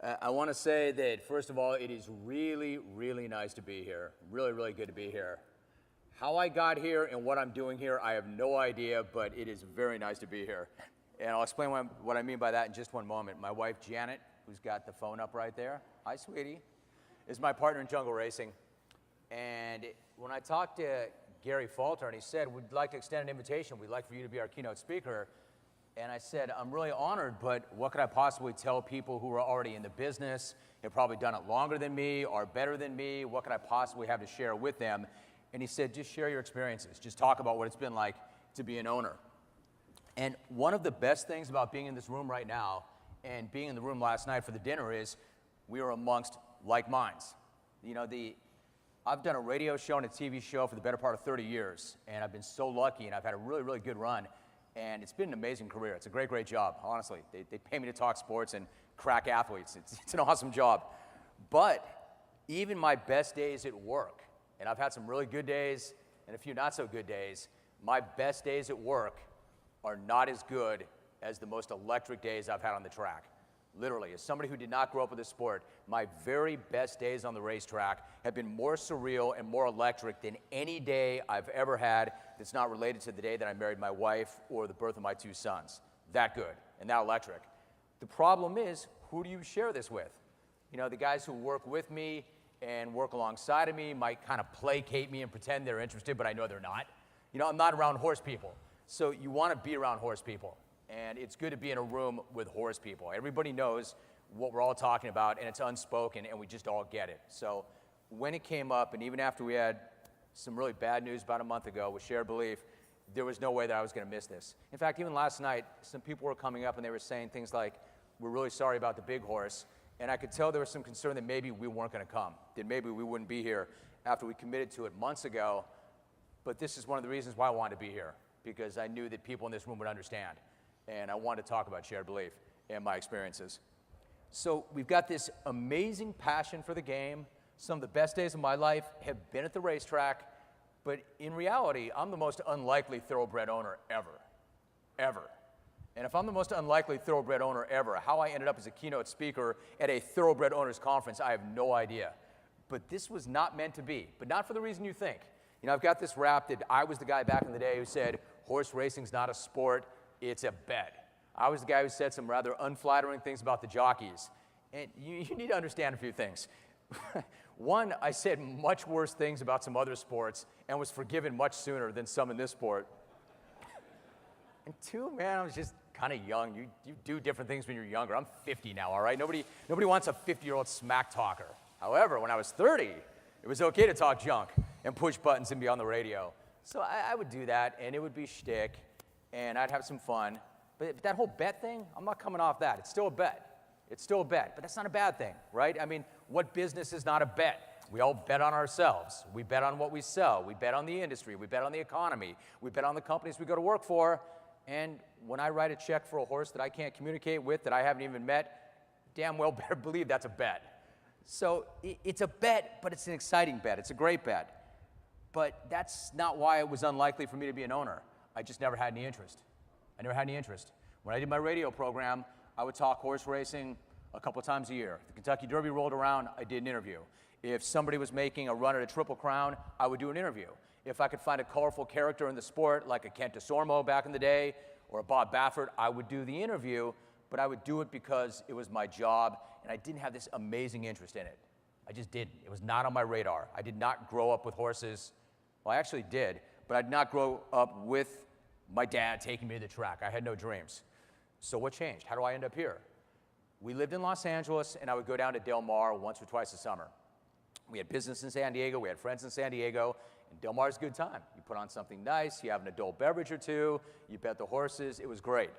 I want to say that, first of all, it is really, really nice to be here. Really, really good to be here. How I got here and what I'm doing here, I have no idea, but it is very nice to be here. And I'll explain what I mean by that in just one moment. My wife, Janet, who's got the phone up right there, hi, sweetie, is my partner in jungle racing. And when I talked to Gary Falter, and he said, we'd like to extend an invitation. We'd like for you to be our keynote speaker. And I said, I'm really honored, but what could I possibly tell people who are already in the business, have probably done it longer than me, are better than me? What could I possibly have to share with them? And he said, just share your experiences. Just talk about what it's been like to be an owner. And one of the best things about being in this room right now and being in the room last night for the dinner is we are amongst like minds. You know, I've done a radio show and a TV show for the better part of 30 years, and I've been so lucky, and I've had a really, really good run. And it's been an amazing career. It's a great, great job, honestly. They pay me to talk sports and crack athletes. It's an awesome job. But even my best days at work, and I've had some really good days and a few not so good days, my best days at work are not as good as the most electric days I've had on the track. Literally, as somebody who did not grow up with this sport, my very best days on the racetrack have been more surreal and more electric than any day I've ever had that's not related to the day that I married my wife or the birth of my 2 sons. That good and that electric. The problem is, who do you share this with? You know, the guys who work with me and work alongside of me might kind of placate me and pretend they're interested, but I know they're not. You know, I'm not around horse people. So you want to be around horse people. And it's good to be in a room with horse people. Everybody knows what we're all talking about, and it's unspoken, and we just all get it. So when it came up, and even after we had some really bad news about a month ago with Shared Belief, there was no way that I was going to miss this. In fact, even last night, some people were coming up, and they were saying things like, we're really sorry about the big horse. And I could tell there was some concern that maybe we weren't going to come, that maybe we wouldn't be here after we committed to it months ago. But this is one of the reasons why I wanted to be here, because I knew that people in this room would understand. And I wanted to talk about Shared Belief and my experiences. So we've got this amazing passion for the game. Some of the best days of my life have been at the racetrack, but in reality, I'm the most unlikely thoroughbred owner ever. And if I'm the most unlikely thoroughbred owner ever, how I ended up as a keynote speaker at a thoroughbred owners conference, I have no idea. But this was not meant to be, but not for the reason you think. You know, I've got this rap that I was the guy back in the day who said, horse racing's not a sport, it's a bet. I was the guy who said some rather unflattering things about the jockeys. And you need to understand a few things. One, I said much worse things about some other sports and was forgiven much sooner than some in this sport. And two, man, I was just kind of young. You do different things when you're younger. I'm 50 now, all right? Nobody wants a 50-year-old smack talker. However, when I was 30, it was okay to talk junk and push buttons and be on the radio. So I would do that, and it would be shtick, and I'd have some fun. But that whole bet thing, I'm not coming off that. It's still a bet. It's still a bet, but that's not a bad thing, right? I mean, what business is not a bet? We all bet on ourselves. We bet on what we sell. We bet on the industry. We bet on the economy. We bet on the companies we go to work for. And when I write a check for a horse that I can't communicate with, that I haven't even met, damn well better believe that's a bet. So it's a bet, but it's an exciting bet. It's a great bet. But that's not why it was unlikely for me to be an owner. I just never had any interest. I never had any interest. When I did my radio program, I would talk horse racing a couple times a year. If the Kentucky Derby rolled around, I did an interview. If somebody was making a run at a Triple Crown, I would do an interview. If I could find a colorful character in the sport, like a Kent DeSormo back in the day, or a Bob Baffert, I would do the interview, but I would do it because it was my job, and I didn't have this amazing interest in it. I just didn't. It was not on my radar. I did not grow up with horses. Well, I actually did, but I did not grow up with my dad taking me to the track. I had no dreams. So what changed? How do I end up here? We lived in Los Angeles, and I would go down to Del Mar once or twice a summer. We had business in San Diego. We had friends in San Diego. And Del Mar's a good time. You put on something nice. You have an adult beverage or two. You bet the horses. It was great.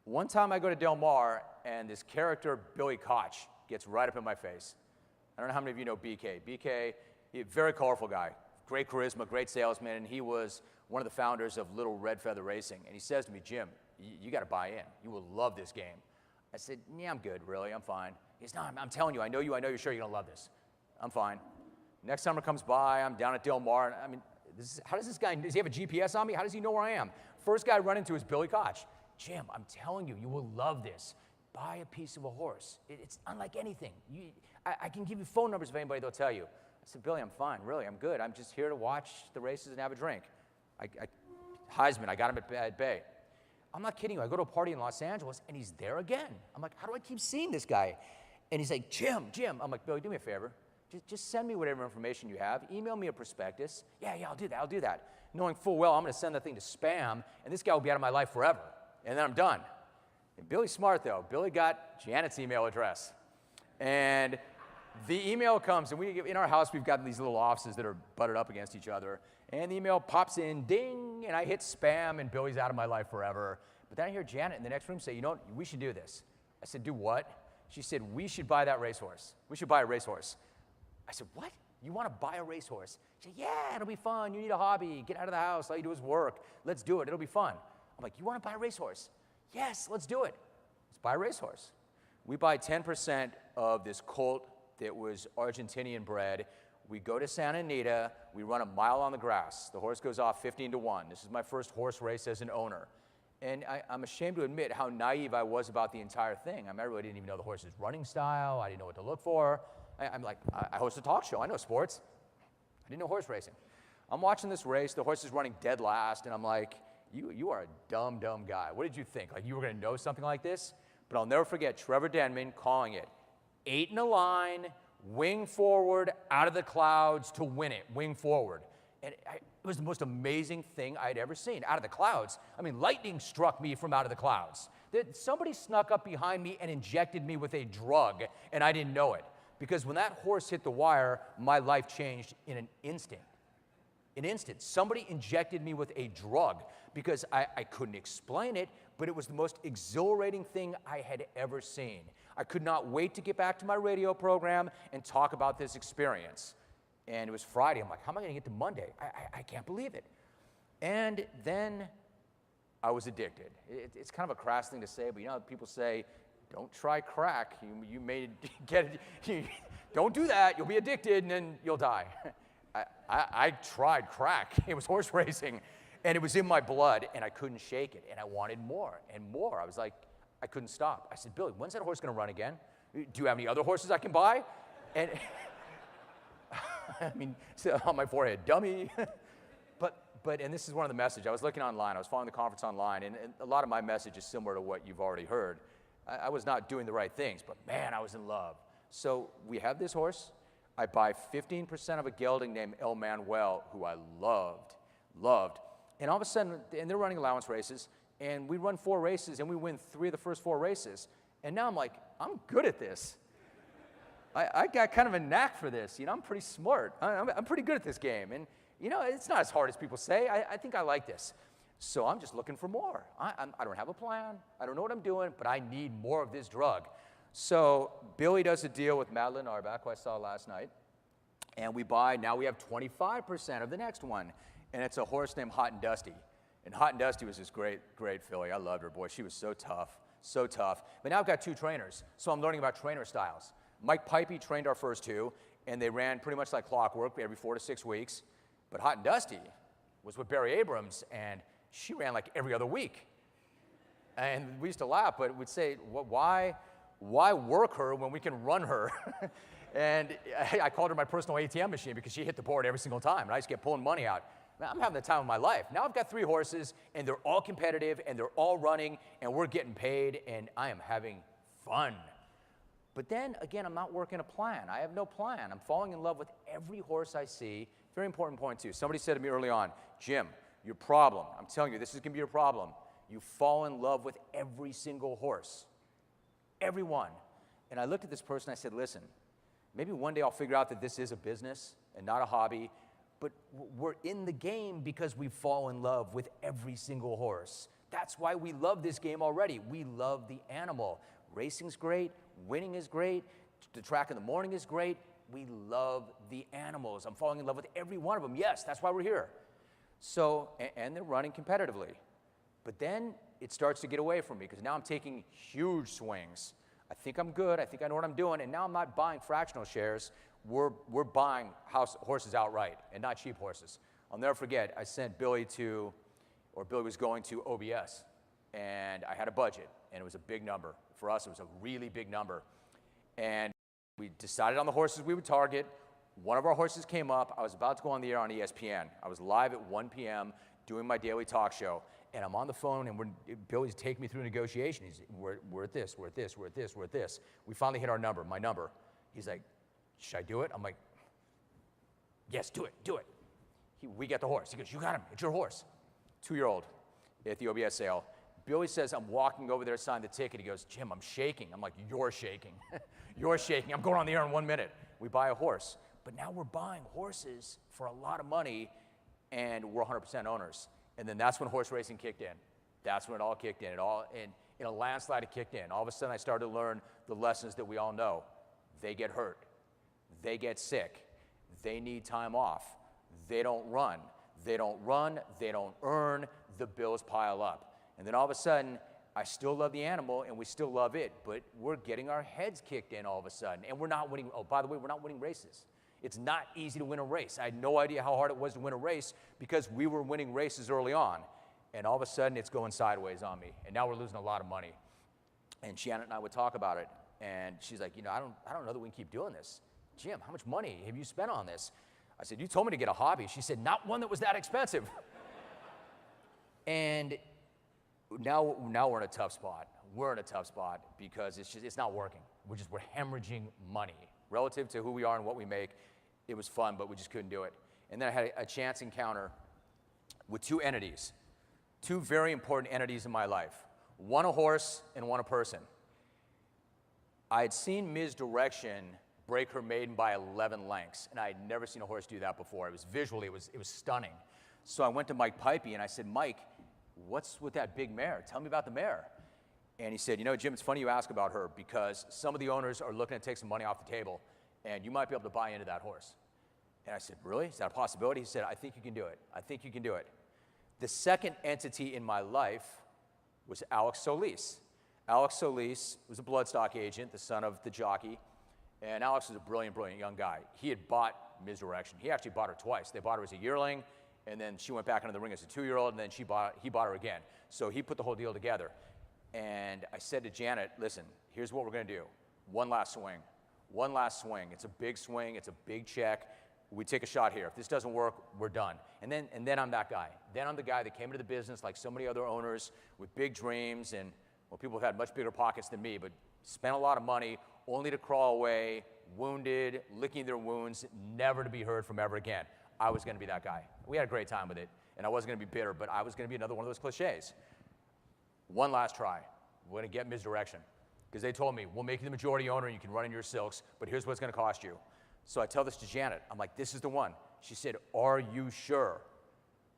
One time I go to Del Mar, and this character, Billy Koch, gets right up in my face. I don't know how many of you know BK. BK, a very colorful guy. Great charisma, great salesman, and he was one of the founders of Little Red Feather Racing. And he says to me, Jim, you got to buy in. You will love this game. I said, yeah, I'm good, really. I'm fine. He says, no, I'm telling you, I know you're sure you're going to love this. I'm fine. Next summer comes by, I'm down at Del Mar, and I mean, how does this guy, does he have a GPS on me? How does he know where I am? First guy I run into is Billy Koch. Jim, I'm telling you, you will love this. buy a piece of a horse. It's unlike anything. I can give you phone numbers of anybody that'll tell you. I said, Billy, I'm fine, really, I'm good. I'm just here to watch the races and have a drink. Heisman, I got him at bay. I'm not kidding you. I go to a party in Los Angeles, and he's there again. I'm like, how do I keep seeing this guy? And he's like, Jim. I'm like, Billy, do me a favor. Just send me whatever information you have. Email me a prospectus. Yeah, I'll do that. Knowing full well I'm going to send that thing to spam, and this guy will be out of my life forever. And then I'm done. And Billy's smart, though. Billy got Janet's email address. And the email comes, and in our house, we've got these little offices that are butted up against each other. And the email pops in, ding, and I hit spam, and Billy's out of my life forever. But then I hear Janet in the next room say, you know what, we should do this. I said, do what? She said, we should buy that racehorse. We should buy a racehorse. I said, what? You want to buy a racehorse? She said, yeah, it'll be fun. You need a hobby. Get out of the house. All you do is work. Let's do it. It'll be fun. I'm like, you want to buy a racehorse? Yes, let's do it. Let's buy a racehorse. We buy 10% of this colt that was Argentinian bred. We go to Santa Anita. We run a mile on the grass. The horse goes off 15-1. This is my first horse race as an owner. And I'm ashamed to admit how naive I was about the entire thing. I really didn't even know the horse's running style. I didn't know what to look for. I'm like, I host a talk show. I know sports. I didn't know horse racing. I'm watching this race. The horse is running dead last, and I'm like, you are a dumb guy. What did you think? Like you were going to know something like this? But I'll never forget Trevor Denman calling it 8 in a line, wing forward, out of the clouds to win it, wing forward. And it was the most amazing thing I'd ever seen. Out of the clouds. I mean, lightning struck me from out of the clouds. Somebody snuck up behind me and injected me with a drug, and I didn't know it. Because when that horse hit the wire, my life changed in an instant. An instant. Somebody injected me with a drug because I couldn't explain it, but it was the most exhilarating thing I had ever seen. I could not wait to get back to my radio program and talk about this experience. And it was Friday. I'm like, how am I going to get to Monday? I can't believe it. And then I was addicted. It's kind of a crass thing to say, but you know how people say, don't try crack. You may get it. Don't do that. You'll be addicted, and then you'll die. I tried crack. It was horse racing, and it was in my blood, and I couldn't shake it, and I wanted more and more. I was like, I couldn't stop. I said, Billy, when's that horse going to run again? Do you have any other horses I can buy? And I mean, on my forehead, dummy. But and this is one of the messages. I was looking online. I was following the conference online, and a lot of my message is similar to what you've already heard. I was not doing the right things, but man, I was in love. So we have this horse. I buy 15% of a gelding named El Manuel, who I loved. And all of a sudden, and they're running allowance races, and we run 4 races, and we win 3 of the first 4 races. And now I'm like, I'm good at this. I got kind of a knack for this. You know, I'm pretty smart. I'm pretty good at this game. And, you know, it's not as hard as people say. I think I like this. So I'm just looking for more. I don't have a plan. I don't know what I'm doing, but I need more of this drug. So Billy does a deal with Madeline Arbach, who I saw last night. And now we have 25% of the next one. And it's a horse named Hot and Dusty. And Hot and Dusty was this great filly. I loved her, boy. She was so tough. But now I've got 2 trainers, so I'm learning about trainer styles. Mike Pipey trained our first 2, and they ran pretty much like clockwork every 4 to 6 weeks. But Hot and Dusty was with Barry Abrams, and she ran like every other week. And we used to laugh, but we'd say, why work her when we can run her? And I called her my personal ATM machine because she hit the board every single time, and I just kept pulling money out. Now, I'm having the time of my life. Now I've got 3 horses, and they're all competitive, and they're all running, and we're getting paid, and I am having fun. But then, again, I'm not working a plan. I have no plan. I'm falling in love with every horse I see. Very important point, too. Somebody said to me early on, Jim, your problem, I'm telling you, this is going to be your problem. You fall in love with every single horse. Every one. And I looked at this person, I said, listen, maybe one day I'll figure out that this is a business and not a hobby, but we're in the game because we fall in love with every single horse. That's why we love this game already. We love the animal. Racing's great. Winning is great. The track in the morning is great. We love the animals. I'm falling in love with every one of them. Yes, that's why we're here. So, and they're running competitively. But then it starts to get away from me because now I'm taking huge swings. I think I'm good. I think I know what I'm doing. And now I'm not buying fractional shares. We're buying horses outright and not cheap horses. I'll never forget, I sent Billy was going to OBS. And I had a budget. and it was a big number. For us, it was a really big number. And we decided on the horses we would target. One of our horses came up. I was about to go on the air on ESPN. I was live at 1 p.m. doing my daily talk show, and I'm on the phone, and Billy's taking me through negotiation. We're at this, we're at this, we're at this, we're at this. We finally hit our number, my number. He's like, should I do it? I'm like, yes, do it, do it. We get the horse. He goes, you got him, it's your horse. 2-year-old at the OBS sale. Billy says, I'm walking over there to sign the ticket. He goes, Jim, I'm shaking. I'm like, you're shaking. You're shaking. I'm going on the air in 1 minute. We buy a horse. But now we're buying horses for a lot of money, and we're 100% owners. And then that's when horse racing kicked in. That's when it all kicked in. In a landslide, it kicked in. All of a sudden, I started to learn the lessons that we all know. They get hurt. They get sick. They need time off. They don't run. They don't run. They don't earn. The bills pile up. And then all of a sudden, I still love the animal, and we still love it, but we're getting our heads kicked in all of a sudden, and we're not winning. Oh, by the way, we're not winning races. It's not easy to win a race. I had no idea how hard it was to win a race because we were winning races early on, and all of a sudden, it's going sideways on me, and now we're losing a lot of money. And Janet and I would talk about it, and she's like, I don't know that we can keep doing this. Jim, how much money have you spent on this? I said, you told me to get a hobby. She said, not one that was that expensive. And now we're in a tough spot. We're in a tough spot because it's not working. We're hemorrhaging money. Relative to who we are and what we make, it was fun, but we just couldn't do it. And then I had a chance encounter with 2 entities, 2 very important entities in my life. One a horse and one a person. I had seen Ms. Direction break her maiden by 11 lengths, and I had never seen a horse do that before. It was visually, it was stunning. So I went to Mike Pipey and I said, Mike, what's with that big mare? Tell me about the mare. And he said, Jim, it's funny you ask about her because some of the owners are looking to take some money off the table, and you might be able to buy into that horse. And I said, really? Is that a possibility? He said, I think you can do it. I think you can do it. The second entity in my life was Alex Solis. Alex Solis was a bloodstock agent, the son of the jockey, and Alex was a brilliant, brilliant young guy. He had bought Ms. Direction. He actually bought her twice. They bought her as a yearling, and then she went back into the ring as a 2-year-old, and then he bought her again. So he put the whole deal together. And I said to Janet, listen, here's what we're going to do. One last swing. One last swing. It's a big swing. It's a big check. We take a shot here. If this doesn't work, we're done. And then I'm that guy. Then I'm the guy that came into the business like so many other owners with big dreams, and well, people have had much bigger pockets than me, but spent a lot of money only to crawl away, wounded, licking their wounds, never to be heard from ever again. I was going to be that guy. We had a great time with it, and I wasn't going to be bitter, but I was going to be another one of those cliches. One last try. We're going to get Misdirection. Because they told me, we'll make you the majority owner and you can run in your silks, but here's what it's going to cost you. So I tell this to Janet. I'm like, this is the one. She said, are you sure?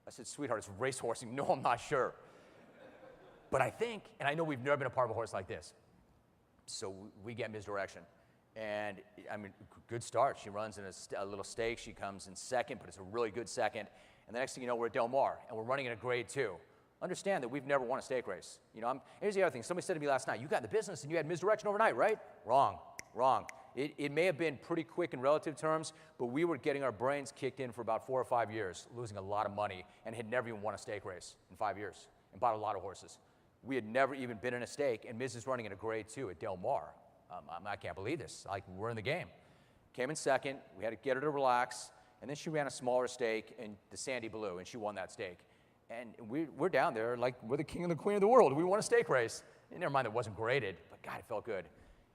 I said, sweetheart, it's racehorsing. No, I'm not sure. But I think, and I know we've never been a part of a horse like this. So we get Misdirection. And, I mean, good start. She runs in a little stake. She comes in second, but it's a really good second. And the next thing you know, we're at Del Mar, and we're running in a grade 2. Understand that we've never won a stake race. Here's the other thing. Somebody said to me last night, you got in the business and you had Misdirection overnight, right? Wrong. It may have been pretty quick in relative terms, but we were getting our brains kicked in for about 4 or 5 years, losing a lot of money, and had never even won a stake race in 5 years, and bought a lot of horses. We had never even been in a stake, and Miz is running in a grade 2 at Del Mar. I can't believe this. Like, we're in the game. Came in second. We had to get her to relax, and then she ran a smaller stake in the Sandy Blue, and she won that stake. And we're down there like we're the king and the queen of the world. We won a stake race. And never mind, it wasn't graded, but God, it felt good.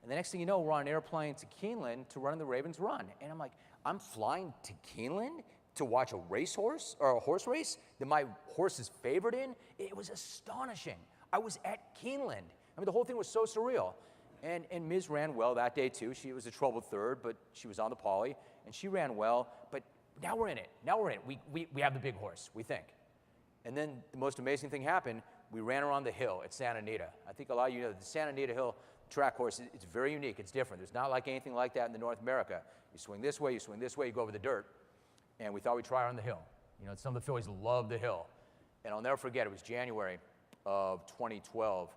And the next thing you know, we're on an airplane to Keeneland to run the Ravens Run. And I'm like, I'm flying to Keeneland to watch a racehorse or a horse race that my horse is favored in? It was astonishing. I was at Keeneland. I mean, the whole thing was so surreal. And Ms. ran well that day too. She was a troubled third, but she was on the poly, and she ran well. But now we're in it. We have the big horse, we think. And then the most amazing thing happened. We ran her on the hill at Santa Anita. I think a lot of you know that the Santa Anita Hill track course, it's very unique. It's different. There's not like anything like that in the North America. You swing this way, you go over the dirt. And we thought we'd try her on the hill. Some of the fillies love the hill. And I'll never forget, it was January of 2012.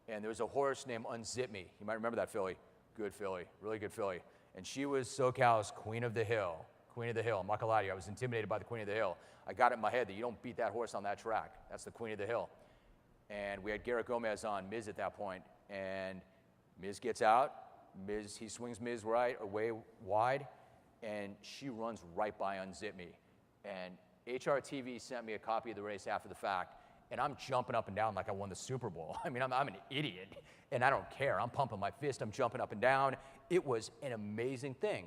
And there was a horse named Unzip Me. You might remember that filly. Good filly, really good filly. And she was SoCal's Queen of the Hill. Queen of the Hill. I'm not gonna lie to you, I was intimidated by the Queen of the Hill. I got it in my head that you don't beat that horse on that track. That's the Queen of the Hill. And we had Garrett Gomez on Miz at that point, And Miz gets out. He swings Miz right away wide, and she runs right by Unzip Me. And HRTV sent me a copy of the race after the fact, and I'm jumping up and down like I won the Super Bowl. I mean, I'm an idiot, and I don't care. I'm pumping my fist. I'm jumping up and down. It was an amazing thing.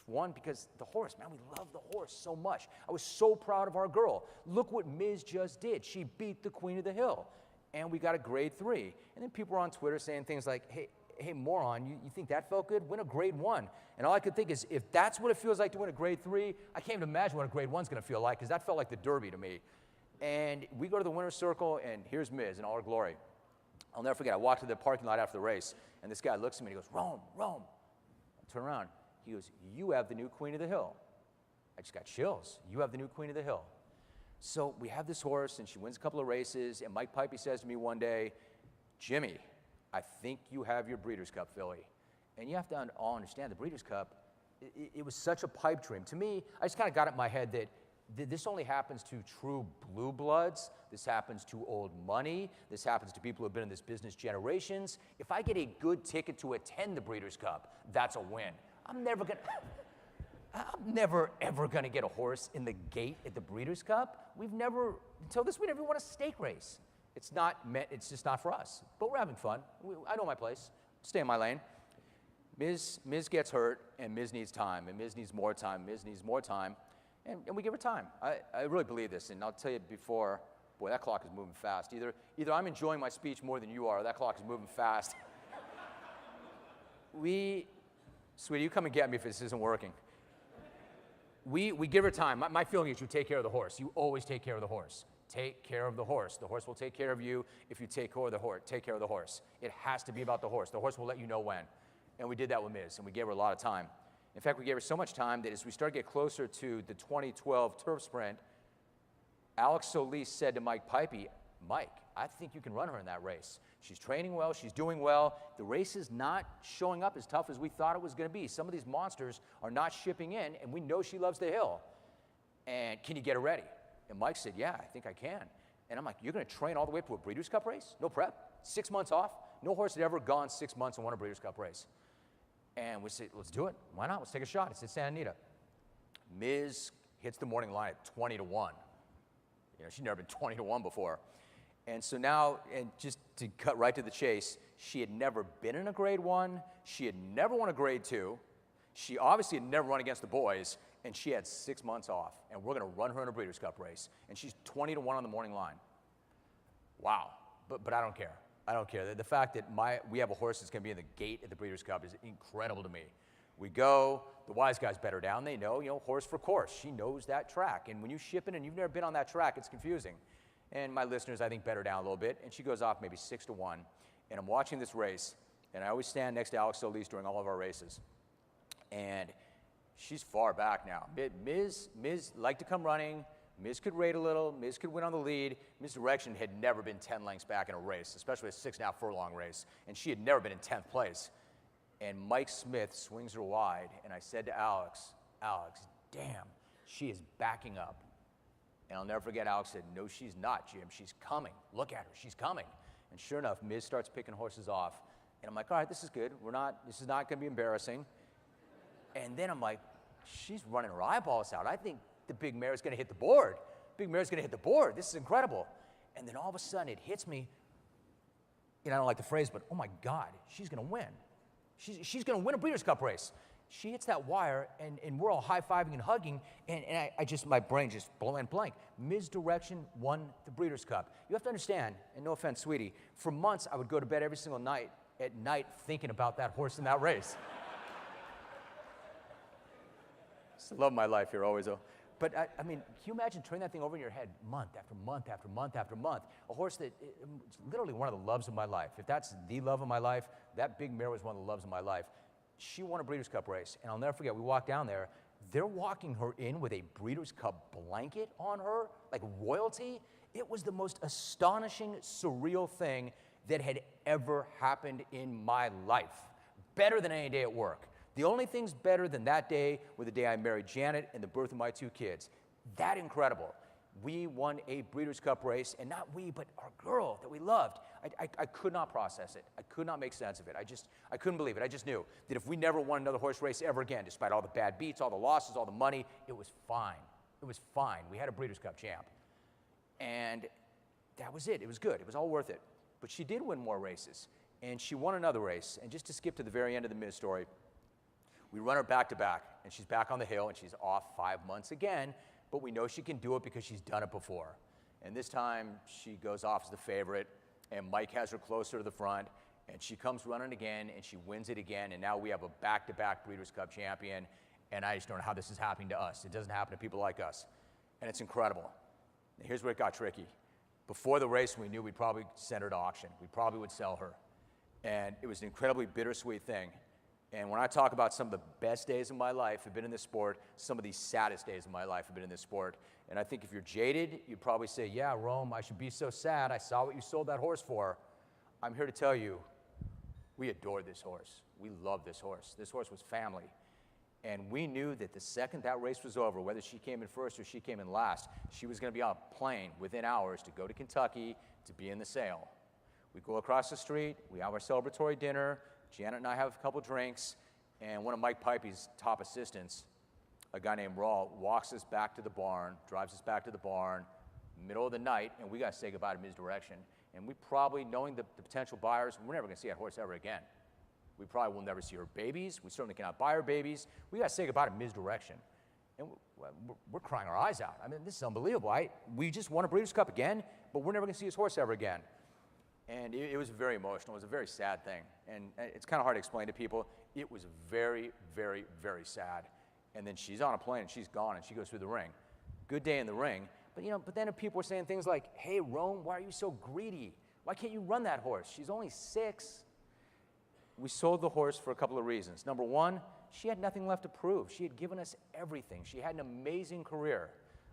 One, because the horse, man, we love the horse so much. I was so proud of our girl. Look what Miz just did. She beat the Queen of the Hill, and we got a grade 3. And then people were on Twitter saying things like, hey, moron, you think that felt good? Win a grade 1. And all I could think is, if that's what it feels like to win a grade 3, I can't even imagine what a grade 1's going to feel like, because that felt like the Derby to me. And we go to the winner's circle, and here's Miz in all her glory. I'll never forget, I walked to the parking lot after the race, and this guy looks at me and he goes, Rome. I turn around. He goes, you have the new Queen of the Hill. I just got chills. You have the new Queen of the Hill. So we have this horse, and she wins a couple of races, and Mike Pipey says to me one day, Jimmy, I think you have your Breeders' Cup filly. And you have to all understand, the Breeders' Cup, it was such a pipe dream. To me, I just kind of got it in my head that this only happens to true blue bloods. This happens to old money. This happens to people who have been in this business generations. If I get a good ticket to attend the Breeders' Cup, that's a win. I'm never ever gonna get a horse in the gate at the Breeders' Cup. Until this, we never won a stake race. It's just not for us. But we're having fun. I know my place. Stay in my lane. Miz gets hurt, and Miz needs time, and Miz needs more time, Miz needs more time, and we give her time. I really believe this, and I'll tell you before, boy, that clock is moving fast. Either I'm enjoying my speech more than you are, or that clock is moving fast. Sweetie, you come and get me if this isn't working. We give her time. My feeling is you take care of the horse. You always take care of the horse. Take care of the horse. The horse will take care of you if you take care of the horse. Take care of the horse. It has to be about the horse. The horse will let you know when. And we did that with Miz, and we gave her a lot of time. In fact, we gave her so much time that as we started to get closer to the 2012 turf sprint, Alex Solis said to Mike Pipey, Mike, I think you can run her in that race. She's training well, she's doing well. The race is not showing up as tough as we thought it was going to be. Some of these monsters are not shipping in, and we know she loves the hill. And can you get her ready? And Mike said, yeah, I think I can. And I'm like, you're going to train all the way up to a Breeders' Cup race? No prep? 6 months off? No horse had ever gone 6 months and won a Breeders' Cup race. And we said, let's do it. Why not? Let's take a shot. It's at Santa Anita. Miz hits the morning line at 20 to 1. You know, she'd never been 20 to 1 before. And so now, and just to cut right to the chase, she had never been in a grade 1. She had never won a grade 2. She obviously had never run against the boys, and she had 6 months off. And we're going to run her in a Breeders' Cup race. And she's 20 to 1 on the morning line. Wow. But I don't care. I don't care. The fact that we have a horse that's going to be in the gate at the Breeders' Cup is incredible to me. We go, the wise guys bet her down. They know, horse for course. She knows that track. And when you ship in and you've never been on that track, it's confusing. And my listeners, I think, bet her down a little bit. And she goes off maybe 6 to 1. And I'm watching this race, and I always stand next to Alex Solis during all of our races. And she's far back now. Miz liked to come running. Miz could rate a little. Miz could win on the lead. Miz Direction had never been 10 lengths back in a race, especially a 6.5 furlong race. And she had never been in 10th place. And Mike Smith swings her wide. And I said to Alex, damn, she is backing up. And I'll never forget, Alex said, no, she's not, Jim. She's coming. Look at her. She's coming. And sure enough, Miz starts picking horses off. And I'm like, all right, this is good. This is not going to be embarrassing. And then I'm like, she's running her eyeballs out. I think the big mare is going to hit the board. Big mare's going to hit the board. This is incredible. And then all of a sudden, it hits me. I don't like the phrase, but oh my God, she's going to win. She's going to win a Breeders' Cup race. She hits that wire, and we're all high-fiving and hugging, and my brain just went blank. Ms. Direction won the Breeders' Cup. You have to understand, and no offense, sweetie, for months I would go to bed every single night thinking about that horse in that race. Just love my life here always, though. But I mean, can you imagine turning that thing over in your head month after month after month after month? A horse that it's literally one of the loves of my life. If that's the love of my life, that big mare was one of the loves of my life. She won a Breeders' Cup race, and I'll never forget, we walked down there. They're walking her in with a Breeders' Cup blanket on her, like royalty. It was the most astonishing, surreal thing that had ever happened in my life. Better than any day at work. The only things better than that day were the day I married Janet and the birth of my 2 kids. That incredible. We won a Breeders' Cup race, and not we, but our girl that we loved. I could not process it. I could not make sense of it. I couldn't believe it. I just knew that if we never won another horse race ever again, despite all the bad beats, all the losses, all the money, it was fine. It was fine. We had a Breeders' Cup champ. And that was it. It was good. It was all worth it. But she did win more races. And she won another race. And just to skip to the very end of the Miz story, we run her back-to-back, and she's back on the hill, and she's off 5 months again, but we know she can do it because she's done it before. And this time, she goes off as the favorite, and Mike has her closer to the front, and she comes running again, and she wins it again, and now we have a back-to-back Breeders' Cup champion, and I just don't know how this is happening to us. It doesn't happen to people like us, and it's incredible. Now, here's where it got tricky. Before the race, we knew we'd probably send her to auction. We probably would sell her, and it was an incredibly bittersweet thing. And when I talk about some of the best days of my life have been in this sport, some of the saddest days of my life have been in this sport. And I think if you're jaded, you'd probably say, yeah, Rome, I should be so sad. I saw what you sold that horse for. I'm here to tell you, we adored this horse. We loved this horse. This horse was family. And we knew that the second that race was over, whether she came in first or she came in last, she was going to be on a plane within hours to go to Kentucky to be in the sale. We go across the street, we have our celebratory dinner, Janet and I have a couple drinks, and one of Mike Pipey's top assistants, a guy named Rawl, walks us back to the barn, drives us back to the barn, middle of the night, and we got to say goodbye to Misdirection. And we probably, knowing the potential buyers, we're never going to see that horse ever again. We probably will never see her babies. We certainly cannot buy her babies. We got to say goodbye to Misdirection. And we're crying our eyes out. I mean, this is unbelievable. We just won a Breeders' Cup again, but we're never going to see this horse ever again. And it was very emotional. It was a very sad thing. And it's kind of hard to explain to people. It was very, very, very sad. And then she's on a plane, and she's gone, and she goes through the ring. Good day in the ring. But then if people were saying things like, hey, Rome, why are you so greedy? Why can't you run that horse? She's only 6. We sold the horse for a couple of reasons. Number one, she had nothing left to prove. She had given us everything. She had an amazing career.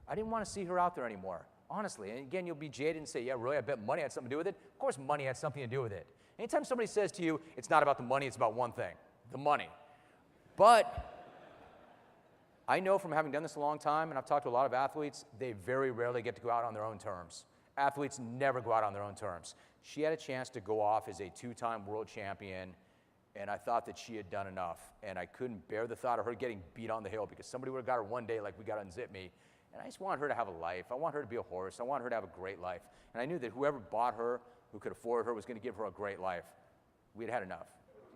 I didn't want to see her out there anymore. Honestly, and again, you'll be jaded and say, yeah, really, I bet money had something to do with it. Of course money had something to do with it. Anytime somebody says to you, it's not about the money, it's about one thing, the money. But I know from having done this a long time, and I've talked to a lot of athletes, they very rarely get to go out on their own terms. Athletes never go out on their own terms. She had a chance to go off as a 2-time world champion, and I thought that she had done enough. And I couldn't bear the thought of her getting beat on the hill because somebody would have got her one day like we got Unzip Me. And I just wanted her to have a life. I want her to be a horse. I want her to have a great life. And I knew that whoever bought her, who could afford her, was going to give her a great life. We had had enough.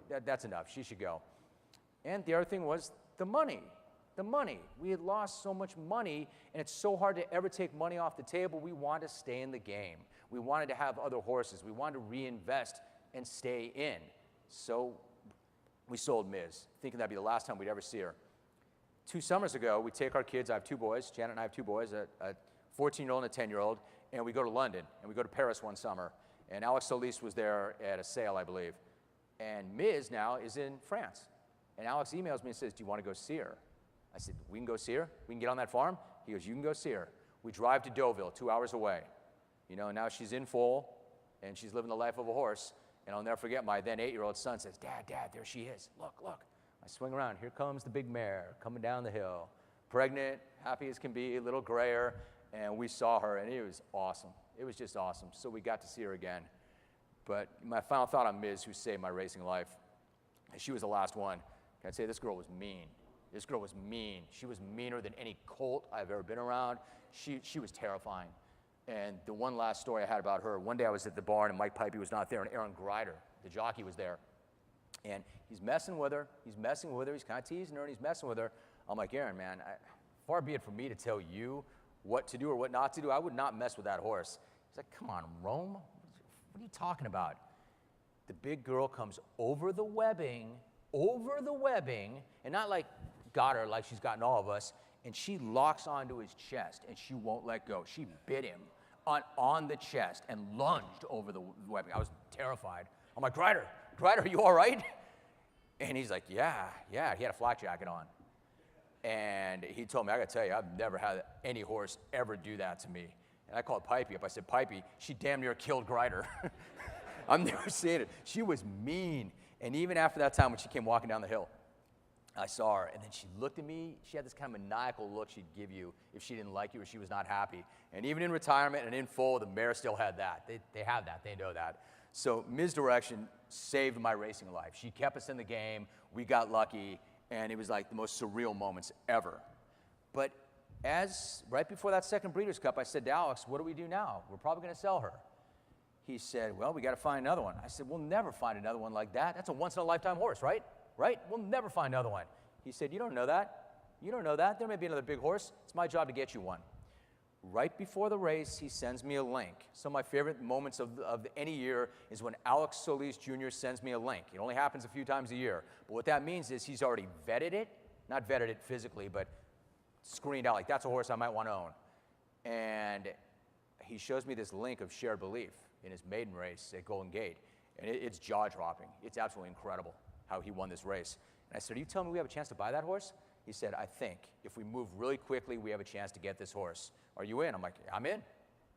That's enough. She should go. And the other thing was the money. The money. We had lost so much money, and it's so hard to ever take money off the table. We wanted to stay in the game. We wanted to have other horses. We wanted to reinvest and stay in. So we sold Miz, thinking that'd be the last time we'd ever see her. 2 summers ago, we take our kids. I have 2 boys. Janet and I have 2 boys, a 14-year-old and a 10-year-old, and we go to London, and we go to Paris one summer. And Alex Solis was there at a sale, I believe. And Miz now is in France. And Alex emails me and says, do you want to go see her? I said, we can go see her? We can get on that farm? He goes, you can go see her. We drive to Deauville, 2 hours away. Now she's in full, and she's living the life of a horse. And I'll never forget, my then 8-year-old son says, Dad, there she is. Look. I swing around. Here comes the big mare coming down the hill. Pregnant, happy as can be, a little grayer. And we saw her, and it was awesome. It was just awesome. So we got to see her again. But my final thought on Miz, who saved my racing life, she was the last one. Can I say this girl was mean? This girl was mean. She was meaner than any colt I've ever been around. She was terrifying. And the one last story I had about her, one day I was at the barn, and Mike Pipey was not there, and Aaron Grider, the jockey, was there. And he's messing with her. He's kind of teasing her, and he's messing with her. I'm like, Aaron, man, far be it from me to tell you what to do or what not to do. I would not mess with that horse. He's like, come on, Rome. What are you talking about? The big girl comes over the webbing, and not like got her like she's gotten all of us, and she locks onto his chest, and she won't let go. She bit him on the chest and lunged over the webbing. I was terrified. I'm like, Grider, are you all right? And he's like, yeah. He had a flak jacket on. And he told me, I got to tell you, I've never had any horse ever do that to me. And I called Pipey up. I said, Pipey, she damn near killed Grider. I've never seen it. She was mean. And even after that time when she came walking down the hill, I saw her, and then she looked at me. She had this kind of maniacal look she'd give you if she didn't like you or she was not happy. And even in retirement and in full, the mare still had that. They have that. They know that. So Misdirection saved my racing life. She kept us in the game. We got lucky, and it was like the most surreal moments ever. But right before that second Breeders' Cup, I said to Alex, what do we do now? We're probably going to sell her. He said, well, we got to find another one. I said, we'll never find another one like that. That's a once-in-a-lifetime horse, right? Right? We'll never find another one. He said, you don't know that. You don't know that. There may be another big horse. It's my job to get you one. Right before the race, he sends me a link. Some of my favorite moments of any year is when Alex Solis Jr. sends me a link. It only happens a few times a year. But what that means is he's already vetted it. Not vetted it physically, but screened out, like that's a horse I might want to own. And he shows me this link of Shared Belief in his maiden race at Golden Gate. And it's jaw-dropping. It's absolutely incredible how he won this race. And I said, are you telling me we have a chance to buy that horse? He said, I think if we move really quickly, we have a chance to get this horse. Are you in? I'm like, I'm in.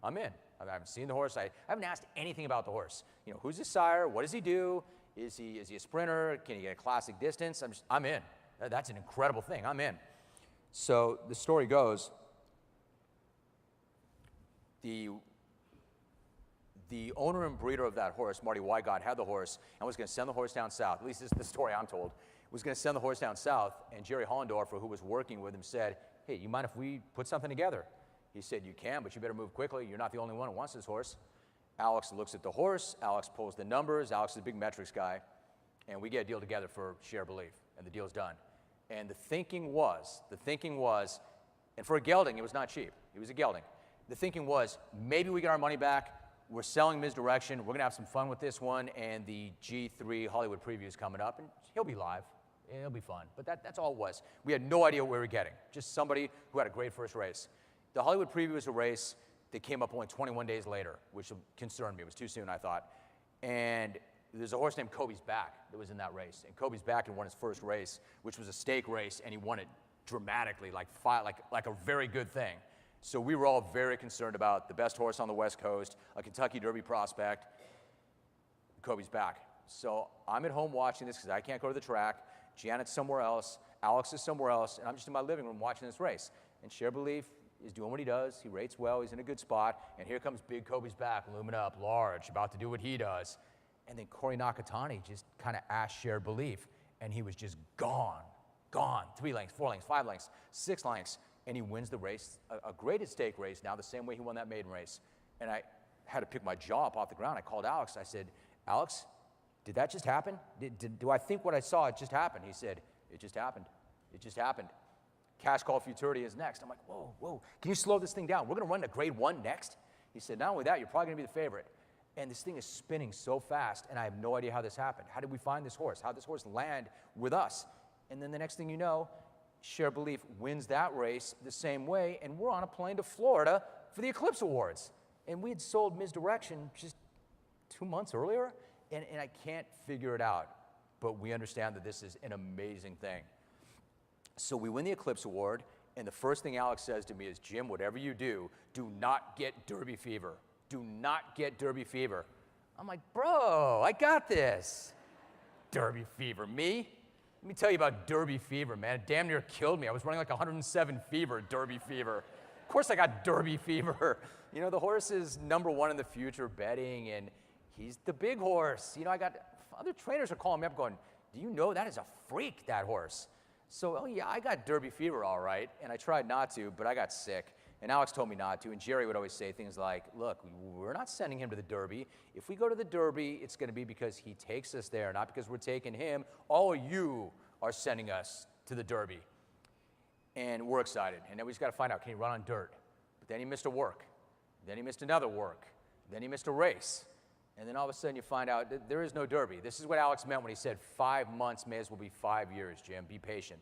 I'm in. I haven't seen the horse. I haven't asked anything about the horse. You know, who's his sire? What does he do? Is he a sprinter? Can he get a classic distance? I'm in. That's an incredible thing. I'm in. So the story goes, the owner and breeder of that horse, Marty Wygott, had the horse and was going to send the horse down south. At least this is the story I'm told. Was going to send the horse down south, and Jerry Hollendorfer, who was working with him, said, hey, you mind if we put something together? He said, you can, but you better move quickly. You're not the only one who wants this horse. Alex looks at the horse. Alex pulls the numbers. Alex is a big metrics guy. And we get a deal together for Share Belief, and the deal's done. And the thinking was, and for a gelding, it was not cheap. It was a gelding. The thinking was, maybe we get our money back. We're selling Misdirection. We're going to have some fun with this one, and the G3 Hollywood preview is coming up, and he'll be live. It'll be fun. But that's all it was. We had no idea what we were getting. Just somebody who had a great first race. The Hollywood preview was a race that came up only 21 days later, which concerned me. It was too soon, I thought. And there's a horse named Kobe's Back that was in that race. And Kobe's Back had won his first race, which was a stake race, and he won it dramatically, like a very good thing. So we were all very concerned about the best horse on the West Coast, a Kentucky Derby prospect, Kobe's Back. So I'm at home watching this because I can't go to the track. Janet's somewhere else. Alex is somewhere else. And I'm just in my living room watching this race. And Share Belief is doing what he does. He rates well. He's in a good spot. And here comes big Kobe's Back, looming up, large, about to do what he does. And then Corey Nakatani just kind of asked Share Belief. And he was just gone. 3 lengths, 4 lengths, 5 lengths, 6 lengths. And he wins the race, a graded stake race now, the same way he won that maiden race. And I had to pick my jaw up off the ground. I called Alex. I said, Alex, did that just happen? Do I think what I saw, it just happened? He said, it just happened. It just happened. Cash Call Futurity is next. I'm like, whoa. Can you slow this thing down? We're going to run to grade 1 next? He said, not only that, you're probably going to be the favorite. And this thing is spinning so fast, and I have no idea how this happened. How did we find this horse? How did this horse land with us? And then the next thing you know, Share Belief wins that race the same way, and we're on a plane to Florida for the Eclipse Awards. And we had sold Misdirection just 2 months earlier, and I can't figure it out. But we understand that this is an amazing thing. So we win the Eclipse Award, and the first thing Alex says to me is, Jim, whatever you do not get Derby fever. Do not get Derby fever. I'm like, bro, I got this. Derby fever, me? Let me tell you about Derby fever, man. It damn near killed me. I was running like 107 fever, Derby fever. Of course I got Derby fever. You know, the horse is #1 in the future betting, and he's the big horse. You know, I got other trainers are calling me up going, do you know that is a freak, that horse? So, oh yeah, I got Derby fever all right, and I tried not to, but I got sick. And Alex told me not to, and Jerry would always say things like, look, we're not sending him to the Derby. If we go to the Derby, it's going to be because he takes us there, not because we're taking him. All of you are sending us to the Derby. And we're excited. And then we just got to find out, can he run on dirt? But then he missed a work. Then he missed another work. Then he missed a race. And then all of a sudden you find out that there is no Derby. This is what Alex meant when he said 5 months may as well be 5 years, Jim. Be patient.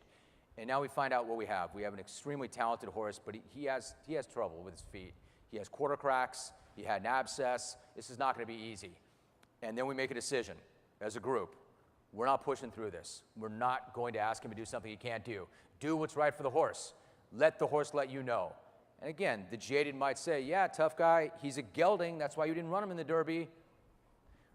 And now we find out what we have. We have an extremely talented horse, but he has trouble with his feet. He has quarter cracks. He had an abscess. This is not going to be easy. And then we make a decision as a group. We're not pushing through this. We're not going to ask him to do something he can't do. Do what's right for the horse. Let the horse let you know. And again, the jaded might say, yeah, tough guy. He's a gelding. That's why you didn't run him in the Derby.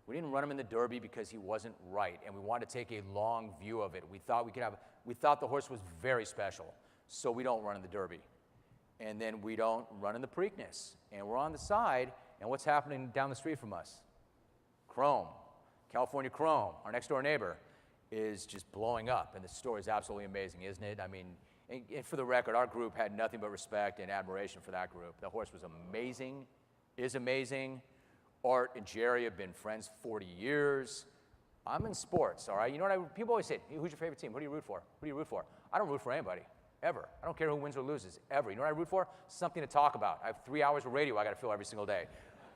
We didn't run him in the Derby because he wasn't right, and we wanted to take a long view of it. We thought the horse was very special, so we don't run in the Derby. And then we don't run in the Preakness. And we're on the side, and what's happening down the street from us? Chrome, California Chrome, our next door neighbor, is just blowing up. And the story is absolutely amazing, isn't it? I mean, and for the record, our group had nothing but respect and admiration for that group. The horse was amazing, is amazing. Art and Jerry have been friends 40 years. I'm in sports, all right? You know what people always say, who's your favorite team? Who do you root for? Who do you root for? I don't root for anybody, ever. I don't care who wins or loses, ever. You know what I root for? Something to talk about. I have 3 hours of radio I got to fill every single day.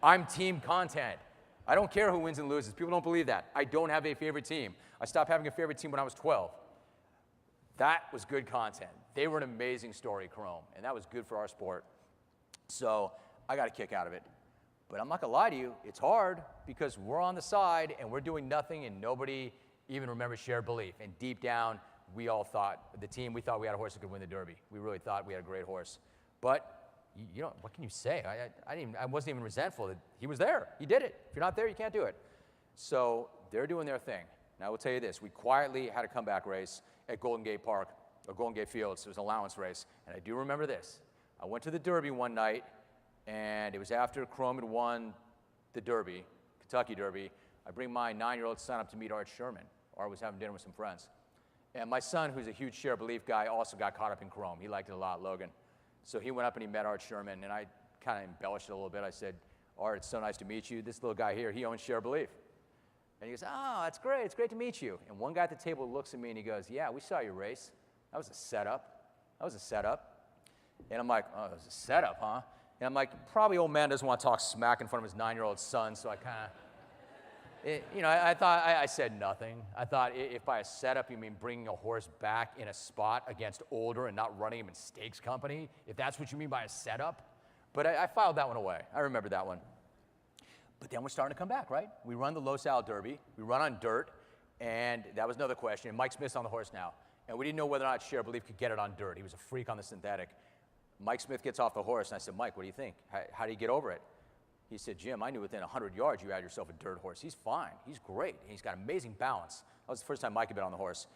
I'm team content. I don't care who wins and loses. People don't believe that. I don't have a favorite team. I stopped having a favorite team when I was 12. That was good content. They were an amazing story, Chrome, and that was good for our sport. So I got a kick out of it. But I'm not gonna lie to you, it's hard because we're on the side and we're doing nothing and nobody even remembers shared belief. And deep down, we all thought, the team, we thought we had a horse that could win the Derby. We really thought we had a great horse. But, you know, what can you say? I wasn't even resentful that he was there. He did it. If you're not there, you can't do it. So they're doing their thing. Now I will tell you this, we quietly had a comeback race at Golden Gate Park, or Golden Gate Fields. It was an allowance race. And I do remember this. I went to the Derby one night, and it was after Chrome had won the Derby, Kentucky Derby. I bring my 9-year-old son up to meet Art Sherman. Art was having dinner with some friends. And my son, who's a huge share belief guy, also got caught up in Chrome. He liked it a lot, Logan. So he went up and he met Art Sherman, and I kind of embellished it a little bit. I said, Art, it's so nice to meet you. This little guy here, he owns share belief. And he goes, oh, that's great. It's great to meet you. And one guy at the table looks at me and he goes, yeah, we saw your race. That was a setup. That was a setup. And I'm like, oh, it was a setup, huh? And I'm like, probably old man doesn't want to talk smack in front of his 9-year-old son, so I kind of, you know, I thought, I said nothing. I thought if by a setup you mean bringing a horse back in a spot against older and not running him in stakes company, if that's what you mean by a setup. But I filed that one away. I remember that one. But then we're starting to come back, right? We run the Los Al Derby. We run on dirt, and that was another question. And Mike Smith's on the horse now. And we didn't know whether or not Share Belief could get it on dirt. He was a freak on the synthetic. Mike Smith gets off the horse, and I said, Mike, what do you think? How do you get over it? He said, Jim, I knew within 100 yards you had yourself a dirt horse. He's fine. He's great. He's got amazing balance. That was the first time Mike had been on the horse.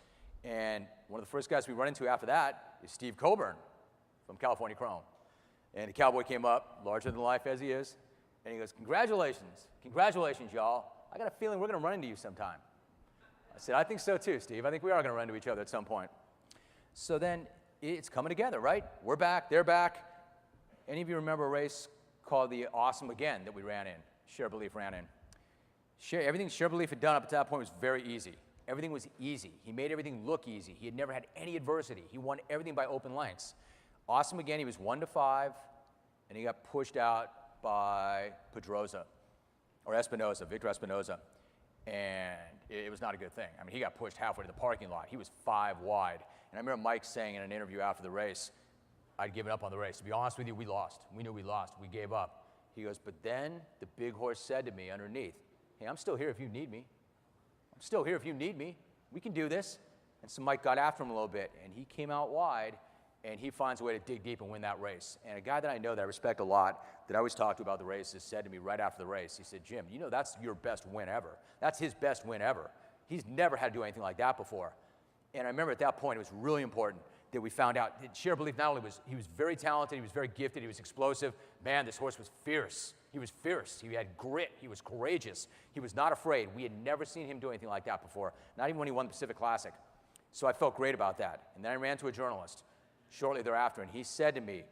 And one of the first guys we run into after that is Steve Coburn from California Chrome. And the cowboy came up, larger than life as he is, and he goes, congratulations, y'all. I got a feeling we're going to run into you sometime. I said, I think so too, Steve. I think we are going to run into each other at some point. So then it's coming together, right? We're back, they're back. Any of you remember a race called the Awesome Again that we ran in, Share Belief ran in? Everything Share Belief had done up to that point was very easy. Everything was easy. He made everything look easy. He had never had any adversity. He won everything by open lengths. Awesome Again, he was 1-5, and he got pushed out by Pedroza, or Espinoza, Victor Espinoza, and it was not a good thing. I mean, he got pushed halfway to the parking lot. He was 5 wide, and I remember Mike saying in an interview after the race, I'd given up on the race. To be honest with you, we lost. We knew we lost. We gave up. He goes, but then the big horse said to me underneath, hey, I'm still here if you need me. I'm still here if you need me. We can do this. And so Mike got after him a little bit, and he came out wide, and he finds a way to dig deep and win that race. And a guy that I know that I respect a lot, that I always talk to about the races, said to me right after the race, he said, Jim, you know that's your best win ever. That's his best win ever. He's never had to do anything like that before. And I remember at that point, it was really important that we found out that Share Belief not only was, he was very talented, he was very gifted, he was explosive. Man, this horse was fierce. He was fierce. He had grit. He was courageous. He was not afraid. We had never seen him do anything like that before, not even when he won the Pacific Classic. So I felt great about that. And then I ran to a journalist shortly thereafter, and he said to me,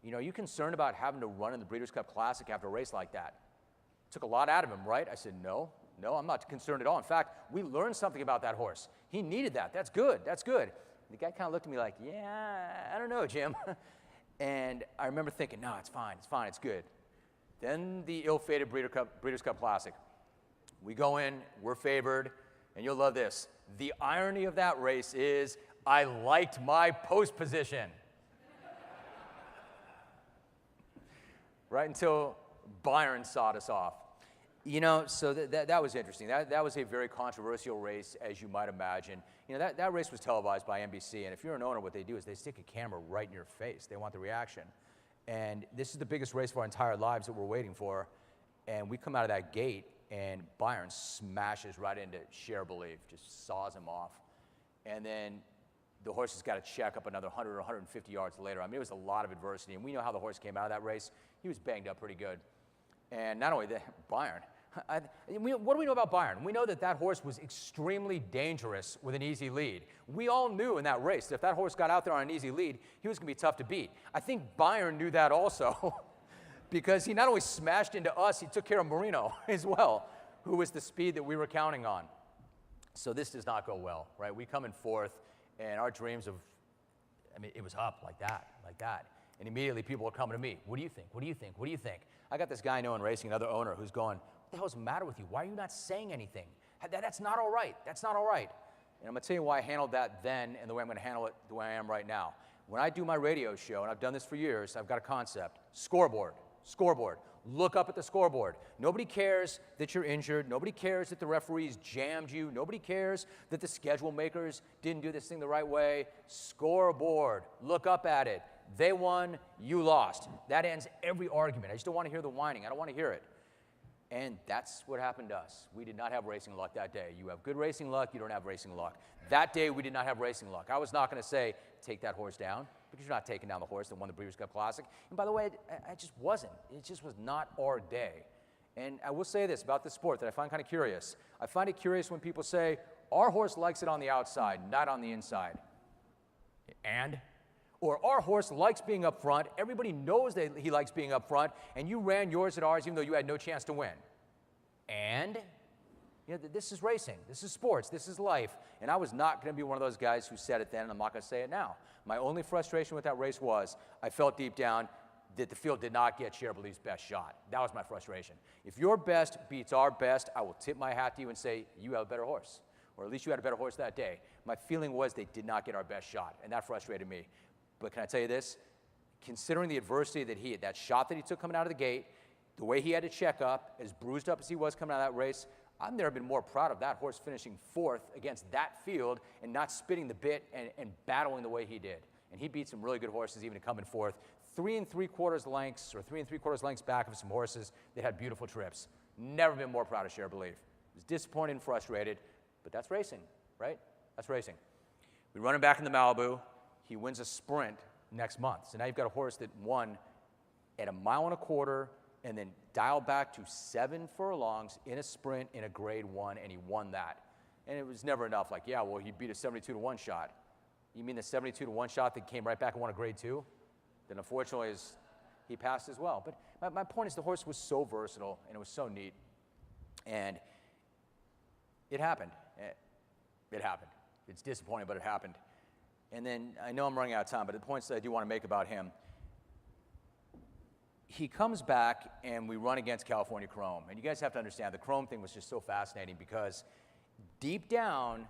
you know, are you concerned about having to run in the Breeders' Cup Classic after a race like that? Took a lot out of him, right? I said, no, I'm not concerned at all. In fact, we learned something about that horse. He needed that. That's good. That's good. And the guy kind of looked at me like, yeah, I don't know, Jim. And I remember thinking, no, it's fine, it's good. Then the ill-fated Breeders' Cup Classic. We go in, we're favored, and you'll love this. The irony of that race is I liked my post position. Right until Byron sawed us off. You know, so that was interesting. That was a very controversial race, as you might imagine. You know, that race was televised by NBC, and if you're an owner, what they do is they stick a camera right in your face. They want the reaction. And this is the biggest race of our entire lives that we're waiting for. And we come out of that gate, and Byron smashes right into Share Belief, just saws him off. And then the horse has got to check up another 100 or 150 yards later. I mean, it was a lot of adversity, and we know how the horse came out of that race. He was banged up pretty good. And not only that, Byron, What do we know about Byron? We know that that horse was extremely dangerous with an easy lead. We all knew in that race that if that horse got out there on an easy lead, he was going to be tough to beat. I think Byron knew that also because he not only smashed into us, he took care of Marino as well, who was the speed that we were counting on. So this does not go well, right? We come in fourth, and our dreams of, it was up like that. And immediately people were coming to me. What do you think? What do you think? What do you think? I got this guy I know in racing, another owner, who's going, what the hell's the matter with you? Why are you not saying anything? That's not all right. That's not all right. And I'm going to tell you why I handled that then and the way I'm going to handle it the way I am right now. When I do my radio show, and I've done this for years, I've got a concept. Scoreboard. Look up at the scoreboard. Nobody cares that you're injured. Nobody cares that the referees jammed you. Nobody cares that the schedule makers didn't do this thing the right way. Scoreboard. Look up at it. They won, you lost. That ends every argument. I just don't want to hear the whining. I don't want to hear it. And that's what happened to us. We did not have racing luck that day. You have good racing luck, you don't have racing luck. That day, we did not have racing luck. I was not going to say, take that horse down, because you're not taking down the horse that won the Breeders' Cup Classic. And by the way, I just wasn't. It just was not our day. And I will say this about this sport that I find kind of curious. I find it curious when people say, our horse likes it on the outside, not on the inside. And? Or our horse likes being up front. Everybody knows that he likes being up front, and you ran yours at ours even though you had no chance to win. And this is racing. This is sports. This is life. And I was not going to be one of those guys who said it then, and I'm not going to say it now. My only frustration with that race was I felt deep down that the field did not get Cher Belief's best shot. That was my frustration. If your best beats our best, I will tip my hat to you and say, you have a better horse. Or at least you had a better horse that day. My feeling was they did not get our best shot, and that frustrated me. But can I tell you this? Considering the adversity that shot that he took coming out of the gate, the way he had to check up, as bruised up as he was coming out of that race, I've never been more proud of that horse finishing fourth against that field and not spitting the bit and battling the way he did. And he beat some really good horses even to come in fourth. 3 3/4 lengths or 3 3/4 lengths back of some horses that had beautiful trips. Never been more proud of Cher Belief. Was disappointed and frustrated, but that's racing, right? That's racing. We run him back in the Malibu. He wins a sprint next month. So now you've got a horse that won at 1.25 miles and then dialed back to 7 furlongs in a sprint in a grade 1, and he won that. And it was never enough. Like, yeah, well, he beat a 72-1 shot. You mean the 72-1 shot that came right back and won a grade 2? Then unfortunately, he passed as well. But my point is the horse was so versatile, and it was so neat. And it happened. It happened. It's disappointing, but it happened. And then I know I'm running out of time, but the points that I do want to make about him, he comes back and we run against California Chrome. And you guys have to understand, the Chrome thing was just so fascinating because deep down,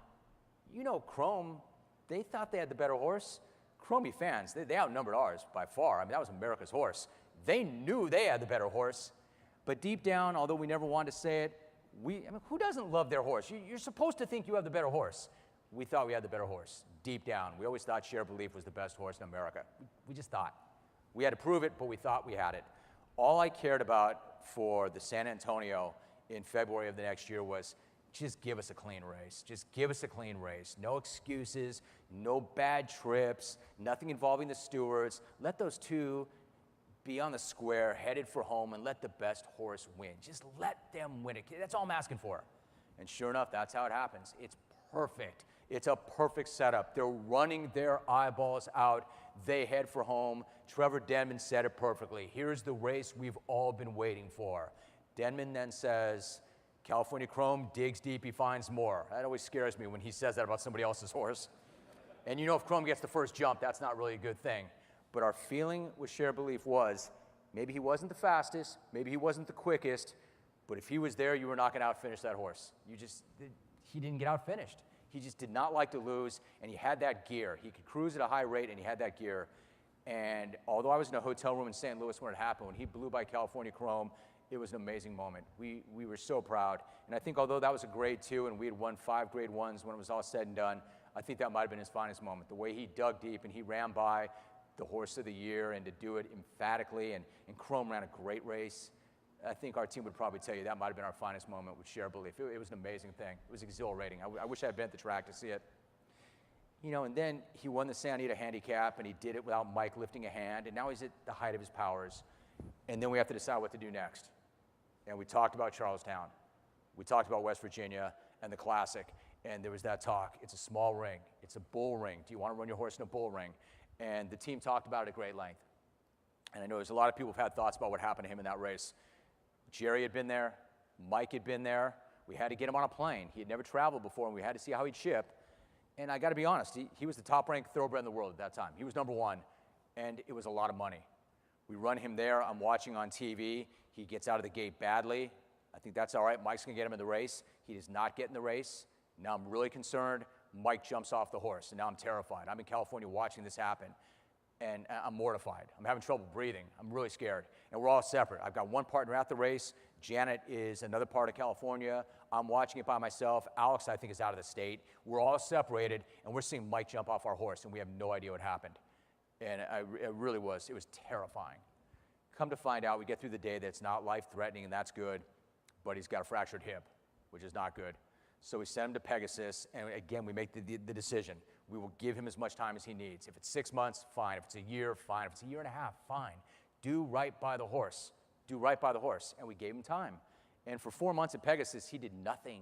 Chrome, they thought they had the better horse. Chromie fans, they outnumbered ours by far. That was America's horse. They knew they had the better horse. But deep down, although we never wanted to say it, who doesn't love their horse? You're supposed to think you have the better horse. We thought we had the better horse, deep down. We always thought Cher Belief was the best horse in America. We just thought. We had to prove it, but we thought we had it. All I cared about for the San Antonio in February of the next year was just give us a clean race. Just give us a clean race. No excuses, no bad trips, nothing involving the stewards. Let those two be on the square, headed for home, and let the best horse win. Just let them win it. That's all I'm asking for. And sure enough, that's how it happens. It's perfect. It's a perfect setup. They're running their eyeballs out. They head for home. Trevor Denman said it perfectly. Here's the race we've all been waiting for. Denman then says, California Chrome digs deep, he finds more. That always scares me when he says that about somebody else's horse. And if Chrome gets the first jump, that's not really a good thing. But our feeling with Cher Belief was, maybe he wasn't the fastest, maybe he wasn't the quickest, but if he was there, you were not going to outfinish that horse. He didn't get outfinished. He just did not like to lose, and he had that gear. He could cruise at a high rate, and he had that gear. And although I was in a hotel room in St. Louis when it happened, when he blew by California Chrome, it was an amazing moment. We were so proud. And I think although that was a grade 2 and we had won 5 grade 1s when it was all said and done, I think that might have been his finest moment. The way he dug deep and he ran by the horse of the year and to do it emphatically, and Chrome ran a great race. I think our team would probably tell you that might have been our finest moment with Cher Belief. It was an amazing thing. It was exhilarating. I wish I had been at the track to see it. And then he won the Santa Anita handicap, and he did it without Mike lifting a hand, and now he's at the height of his powers. And then we have to decide what to do next. and we talked about Charlestown. We talked about West Virginia and the Classic, and there was that talk. It's a small ring. It's a bull ring. Do you want to run your horse in a bull ring? And the team talked about it at great length. And I know there's a lot of people who've had thoughts about what happened to him in that race. Jerry had been there. Mike had been there. We had to get him on a plane. He had never traveled before, and we had to see how he'd ship. And I got to be honest, he was the top-ranked thoroughbred in the world at that time. He was number one, and it was a lot of money. We run him there. I'm watching on TV. He gets out of the gate badly. I think that's all right. Mike's going to get him in the race. He does not get in the race. Now I'm really concerned. Mike jumps off the horse, and now I'm terrified. I'm in California watching this happen, and I'm mortified. I'm having trouble breathing. I'm really scared. And we're all separate. I've got one partner at the race. Janet is another part of California. I'm watching it by myself. Alex, I think, is out of the state. We're all separated, and we're seeing Mike jump off our horse, and we have no idea what happened. And it really was. It was terrifying. Come to find out, we get through the day that it's not life-threatening, and that's good, but he's got a fractured hip, which is not good. So we send him to Pegasus, and again, we make the decision. We will give him as much time as he needs. If it's 6 months, fine. If it's a year, fine. If it's a year and a half, fine. Do right by the horse. Do right by the horse. And we gave him time. And for 4 months at Pegasus, he did nothing.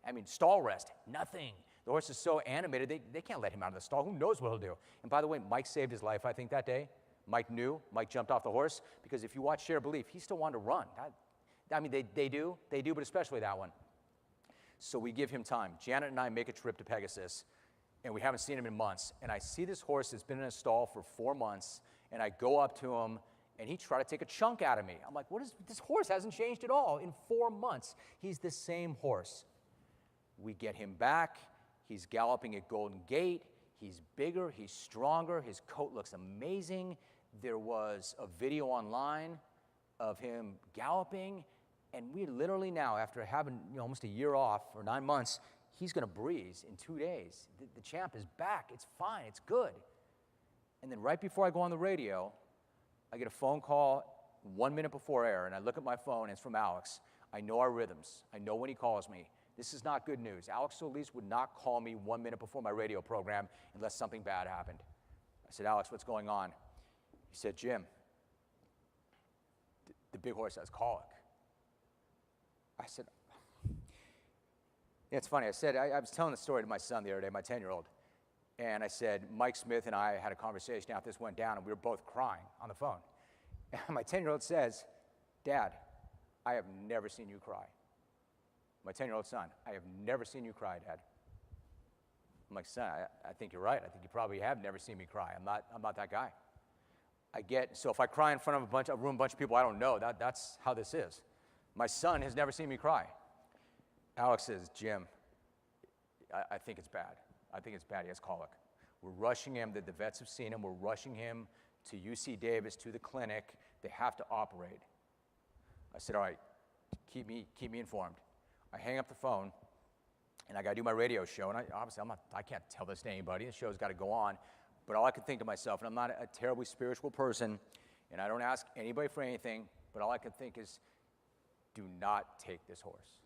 I mean, stall rest, nothing. The horse is so animated, they can't let him out of the stall. Who knows what he'll do? And by the way, Mike saved his life, I think, that day. Mike knew. Mike jumped off the horse, because if you watch Share Belief, he still wanted to run. I mean, they do, but especially that one. So we give him time. Janet and I make a trip to Pegasus, and we haven't seen him in months. And I see this horse that's been in a stall for 4 months, and I go up to him, and he tried to take a chunk out of me. I'm like, what is this horse hasn't changed at all in 4 months. He's the same horse. We get him back. He's galloping at Golden Gate. He's bigger. He's stronger. His coat looks amazing. There was a video online of him galloping, and we literally now, after having almost a year off, or 9 months, he's going to breeze in 2 days. The champ is back. It's fine. It's good. And then right before I go on the radio, I get a phone call 1 minute before air, and I look at my phone, and it's from Alex. I know our rhythms. I know when he calls me. This is not good news. Alex Solis would not call me 1 minute before my radio program unless something bad happened. I said, Alex, what's going on? He said, Jim, the big horse has colic. I said, yeah, it's funny. I said, I was telling the story to my son the other day, my 10-year-old. And I said, Mike Smith and I had a conversation after this went down, and we were both crying on the phone. And my 10-year-old says, Dad, I have never seen you cry. My 10-year-old son, I have never seen you cry, Dad. I'm like, son, I think you're right. I think you probably have never seen me cry. I'm not that guy. So if I cry in front of a bunch of people I don't know, that's how this is. My son has never seen me cry. Alex says, Jim, I think it's bad. I think it's bad. He has colic. We're rushing him. The vets have seen him. We're rushing him to UC Davis, to the clinic. They have to operate. I said, all right, keep me informed. I hang up the phone, and I got to do my radio show. And I can't tell this to anybody. The show's got to go on. But all I could think to myself, and I'm not a terribly spiritual person, and I don't ask anybody for anything, but all I could think is, do not take this horse.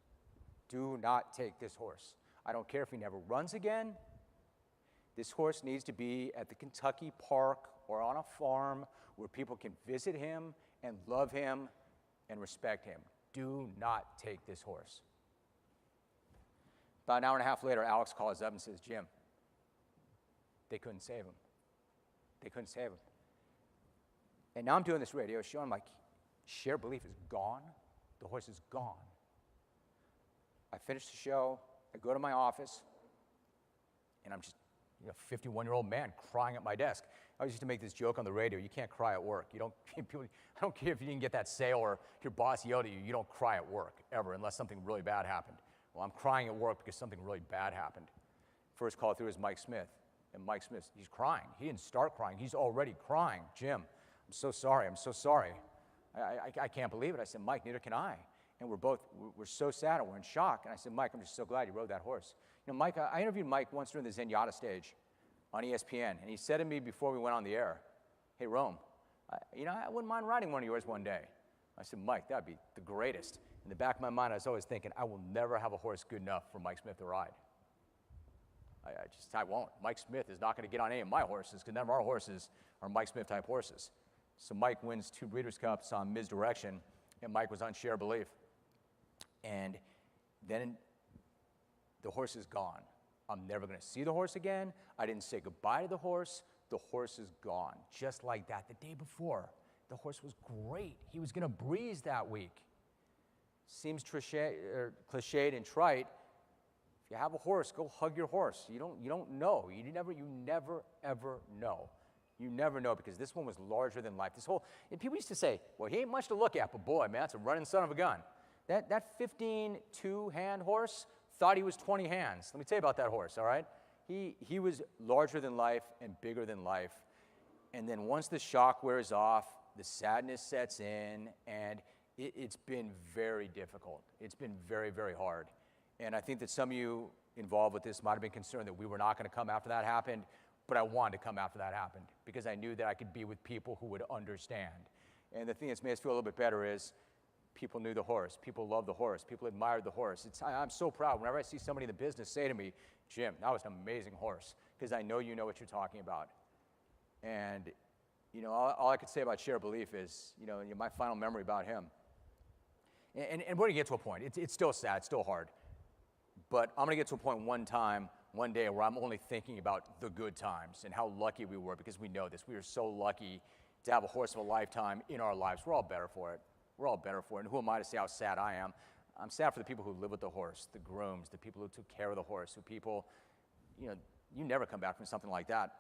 Do not take this horse. I don't care if he never runs again. This horse needs to be at the Kentucky Park or on a farm where people can visit him and love him and respect him. Do not take this horse. About an hour and a half later, Alex calls up and says, Jim, they couldn't save him. They couldn't save him. And now I'm doing this radio show. I'm like, Share Belief is gone. The horse is gone. I finish the show. I go to my office, and I'm just a 51-year-old man crying at my desk. I used to make this joke on the radio. You can't cry at work. I don't care if you didn't get that sale or your boss yelled at you. You don't cry at work, ever, unless something really bad happened. Well, I'm crying at work because something really bad happened. First call through is Mike Smith. And Mike Smith, he's crying. He didn't start crying. He's already crying. Jim, I'm so sorry. I'm so sorry. I can't believe it. I said, Mike, neither can I. And we're so sad and we're in shock. And I said, Mike, I'm just so glad you rode that horse. Mike, I interviewed Mike once during the Zenyatta stage on ESPN. And he said to me before we went on the air, hey, Rome, I wouldn't mind riding one of yours one day. I said, Mike, that'd be the greatest. In the back of my mind, I was always thinking, I will never have a horse good enough for Mike Smith to ride. I won't. Mike Smith is not going to get on any of my horses because none of our horses are Mike Smith type horses. So Mike wins 2 Breeders' Cups on Misdirection, and Mike was on Share Belief. And then the horse is gone. I'm never going to see the horse again. I didn't say goodbye to the horse. The horse is gone, just like that. The day before, the horse was great. He was going to breeze that week. Seems cliched and trite. If you have a horse, go hug your horse. You don't know. You never ever know. You never know, because this one was larger than life. And people used to say, well, he ain't much to look at, but boy, man, that's a running son of a gun. That 15 two-hand horse thought he was 20 hands. Let me tell you about that horse, all right? He was larger than life and bigger than life. And then once the shock wears off, the sadness sets in, and it's been very difficult. It's been very, very hard. And I think that some of you involved with this might have been concerned that we were not going to come after that happened, but I wanted to come after that happened because I knew that I could be with people who would understand. And the thing that's made us feel a little bit better is people knew the horse, people loved the horse, people admired the horse. I'm so proud whenever I see somebody in the business say to me, Jim, that was an amazing horse, because I know you know what you're talking about. And all I could say about Share Belief is, my final memory about him. And we're going to get to a point. It's still sad, it's still hard. But I'm going to get to a point one day, where I'm only thinking about the good times and how lucky we were, because we know this. We are so lucky to have a horse of a lifetime in our lives. We're all better for it. We're all better for it. And who am I to say how sad I am? I'm sad for the people who live with the horse, the grooms, the people who took care of the horse, you never come back from something like that.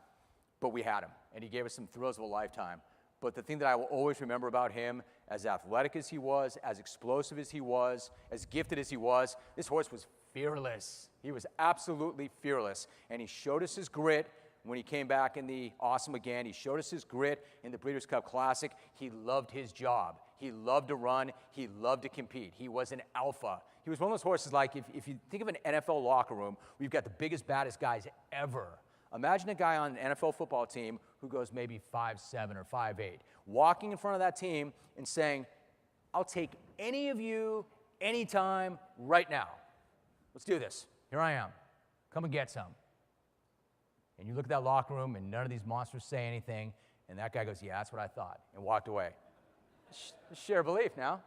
But we had him, and he gave us some thrills of a lifetime. But the thing that I will always remember about him, as athletic as he was, as explosive as he was, as gifted as he was, this horse was fearless. He was absolutely fearless. And he showed us his grit when he came back in the Awesome Again. He showed us his grit in the Breeders' Cup Classic. He loved his job. He loved to run. He loved to compete. He was an alpha. He was one of those horses, like if you think of an NFL locker room, we've got the biggest, baddest guys ever. Imagine a guy on an NFL football team who goes maybe 5'7" or 5'8", walking in front of that team and saying, I'll take any of you, anytime, right now. Let's do this. Here I am. Come and get some. And you look at that locker room, and none of these monsters say anything, and that guy goes, yeah, that's what I thought, and walked away. That's Share Belief now.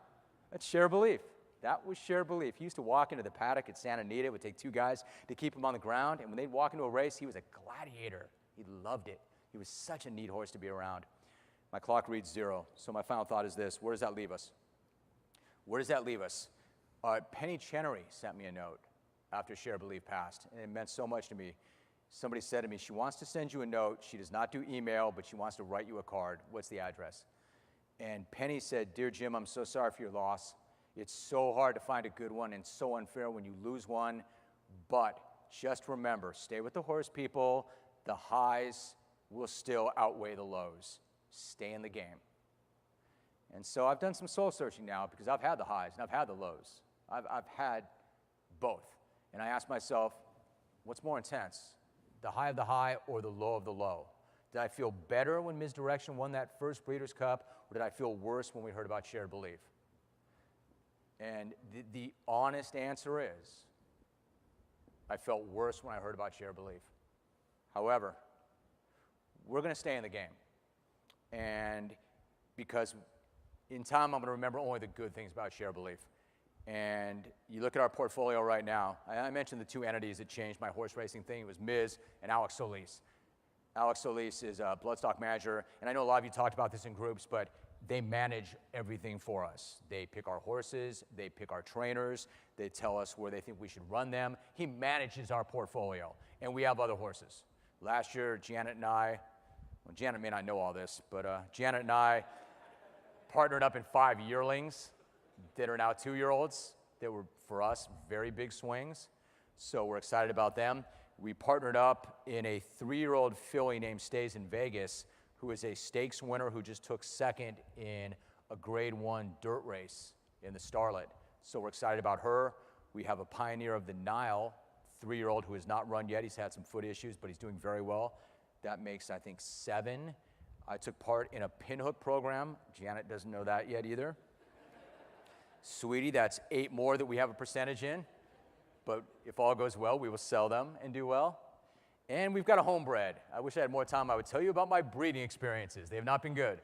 That's Share Belief. That was Share Belief. He used to walk into the paddock at Santa Anita. It would take two guys to keep him on the ground, and when they'd walk into a race, he was a gladiator. He loved it. He was such a neat horse to be around. My clock reads 0, so my final thought is this. Where does that leave us? Where does that leave us? Penny Chenery sent me a note after Share Belief passed, and it meant so much to me. Somebody said to me, she wants to send you a note. She does not do email, but she wants to write you a card. What's the address? And Penny said, Dear Jim, I'm so sorry for your loss. It's so hard to find a good one and so unfair when you lose one. But just remember, stay with the horse, people. The highs will still outweigh the lows. Stay in the game. And so I've done some soul searching now, because I've had the highs and I've had the lows. I've had both. And I ask myself, what's more intense? The high of the high or the low of the low? Did I feel better when Ms. Direction won that first Breeders' Cup, or did I feel worse when we heard about Share Belief? And the honest answer is, I felt worse when I heard about Share Belief. However, we're going to stay in the game. And because in time, I'm going to remember only the good things about Share Belief. And you look at our portfolio right now. I mentioned the two entities that changed my horse racing thing. It was Miz and Alex Solis. Alex Solis is a bloodstock manager, and I know a lot of you talked about this in groups, but they manage everything for us. They pick our horses, they pick our trainers, they tell us where they think we should run them. He manages our portfolio, and we have other horses. Last year, Janet and I, well, Janet may not know all this, but Janet and I partnered up in 5 yearlings that are now 2-year-olds. They were, for us, very big swings, so we're excited about them. We partnered up in a 3-year-old filly named Stays in Vegas, who is a stakes winner who just took second in a Grade 1 dirt race in the Starlet. So we're excited about her. We have a Pioneer of the Nile, 3-year-old who has not run yet. He's had some foot issues, but he's doing very well. That makes, I think, 7. I took part in a pinhook program. Janet doesn't know that yet either. Sweetie, that's 8 more that we have a percentage in. But if all goes well, we will sell them and do well. And we've got a homebred. I wish I had more time. I would tell you about my breeding experiences. They have not been good.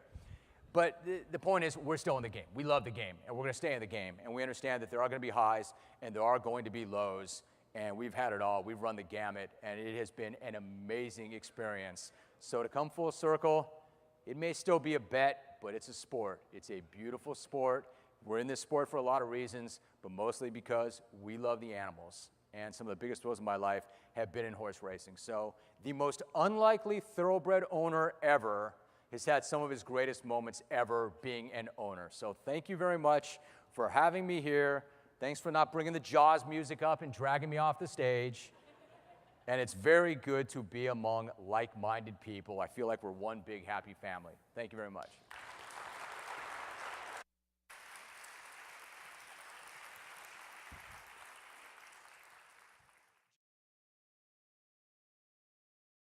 But the point is, we're still in the game. We love the game, and we're going to stay in the game. And we understand that there are going to be highs, and there are going to be lows. And we've had it all. We've run the gamut, and it has been an amazing experience. So to come full circle, it may still be a bet, but it's a sport. It's a beautiful sport. We're in this sport for a lot of reasons, but mostly because we love the animals. And some of the biggest thrills of my life have been in horse racing. So the most unlikely thoroughbred owner ever has had some of his greatest moments ever being an owner. So thank you very much for having me here. Thanks for not bringing the Jaws music up and dragging me off the stage. And it's very good to be among like-minded people. I feel like we're one big happy family. Thank you very much.